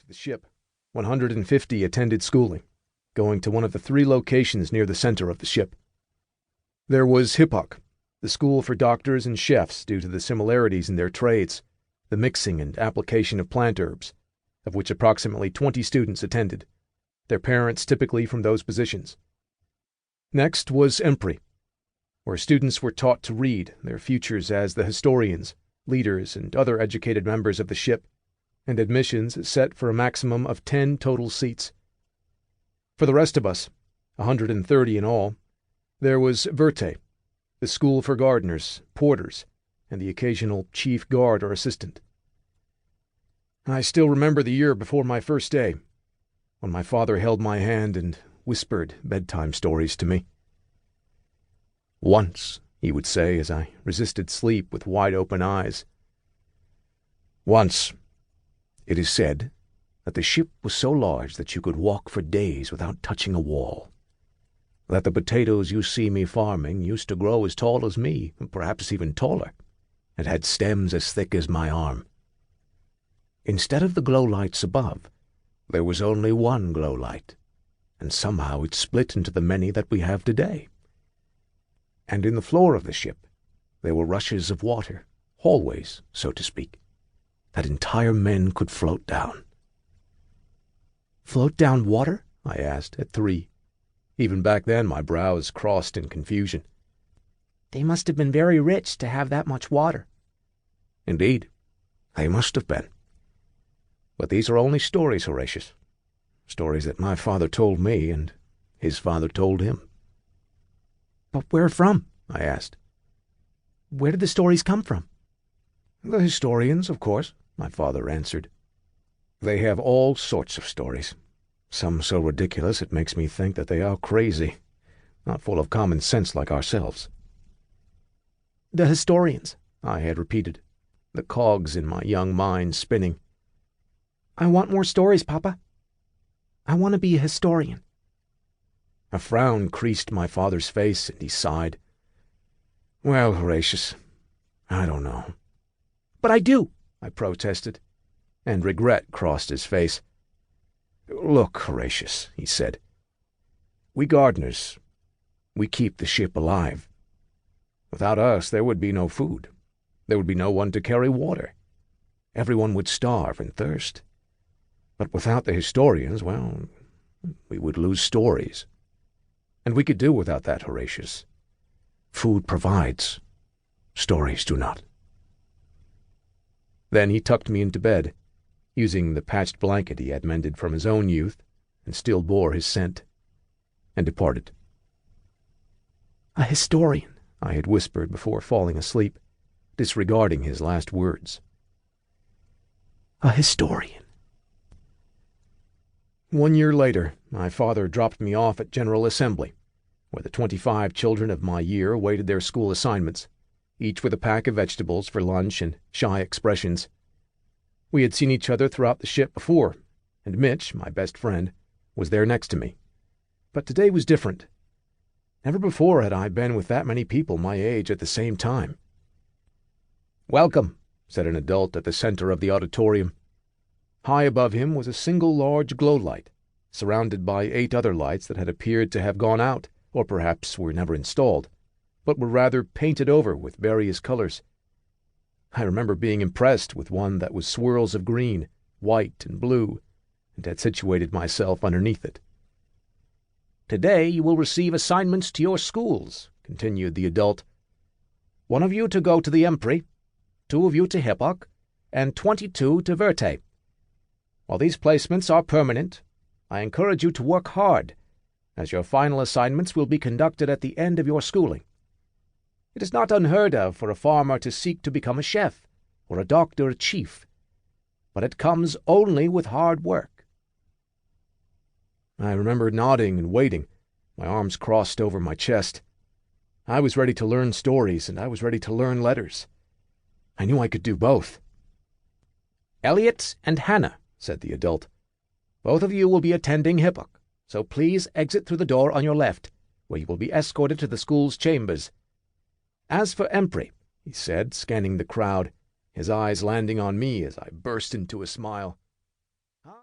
the ship, 150 attended schooling, going to one of the 3 locations near the center of the ship. There was Hippock, the school for doctors and chefs due to the similarities in their trades, the mixing and application of plant herbs, of which approximately 20 students attended, their parents typically from those positions. Next was Empri, where students were taught to read their futures as the historians, leaders, and other educated members of the ship, and admissions set for a maximum of 10 total seats. For the rest of us, 130 in all, there was Verte, the school for gardeners, porters, and the occasional chief guard or assistant. I still remember the year before my first day, when my father held my hand and whispered bedtime stories to me. "Once," he would say as I resisted sleep with wide-open eyes, "once, it is said that the ship was so large that you could walk for days without touching a wall, that the potatoes you see me farming used to grow as tall as me, perhaps even taller, and had stems as thick as my arm. Instead of the glow lights above, there was only one glow light, and somehow it split into the many that we have today. And in the floor of the ship, there were rushes of water, hallways, so to speak, that entire men could float down." "Float down water?" I asked at 3. Even back then my brows crossed in confusion. "They must have been very rich to have that much water." "Indeed, they must have been. But these are only stories, Horatius. Stories that my father told me and his father told him." "But where from?" I asked. "Where did the stories come from?" "The historians, of course," my father answered. "They have all sorts of stories, some so ridiculous it makes me think that they are crazy, not full of common sense like ourselves." "The historians," I had repeated, the cogs in my young mind spinning. "I want more stories, Papa. I want to be a historian." A frown creased my father's face, and he sighed. "Well, Horatius, I don't know." "But I do," I protested, and regret crossed his face. "Look, Horatius," he said, "we gardeners, we keep the ship alive. Without us there would be no food. There would be no one to carry water. Everyone would starve and thirst. But without the historians, well, we would lose stories. And we could do without that, Horatius. Food provides. Stories do not." Then he tucked me into bed, using the patched blanket he had mended from his own youth and still bore his scent, and departed. "A historian," I had whispered before falling asleep, disregarding his last words. "A historian." 1 year later, my father dropped me off at General Assembly, where the 25 children of my year awaited their school assignments, each with a pack of vegetables for lunch and shy expressions. We had seen each other throughout the ship before, and Mitch, my best friend, was there next to me. But today was different. Never before had I been with that many people my age at the same time. "Welcome," said an adult at the center of the auditorium. High above him was a single large glow light, surrounded by 8 other lights that had appeared to have gone out, or perhaps were never installed, but were rather painted over with various colors. I remember being impressed with one that was swirls of green, white, and blue, and had situated myself underneath it. "Today you will receive assignments to your schools," continued the adult. "1 of you to go to the Empri, 2 of you to Hippock, and 22 to Verte. While these placements are permanent, I encourage you to work hard, as your final assignments will be conducted at the end of your schooling. It is not unheard of for a farmer to seek to become a chef, or a doctor a chief, but it comes only with hard work." I remember nodding and waiting, my arms crossed over my chest. I was ready to learn stories, and I was ready to learn letters. I knew I could do both. "Elliot and Hannah," said the adult, "both of you will be attending Hippock, so please exit through the door on your left, where you will be escorted to the school's chambers. As for Empri," he said, scanning the crowd, his eyes landing on me as I burst into a smile,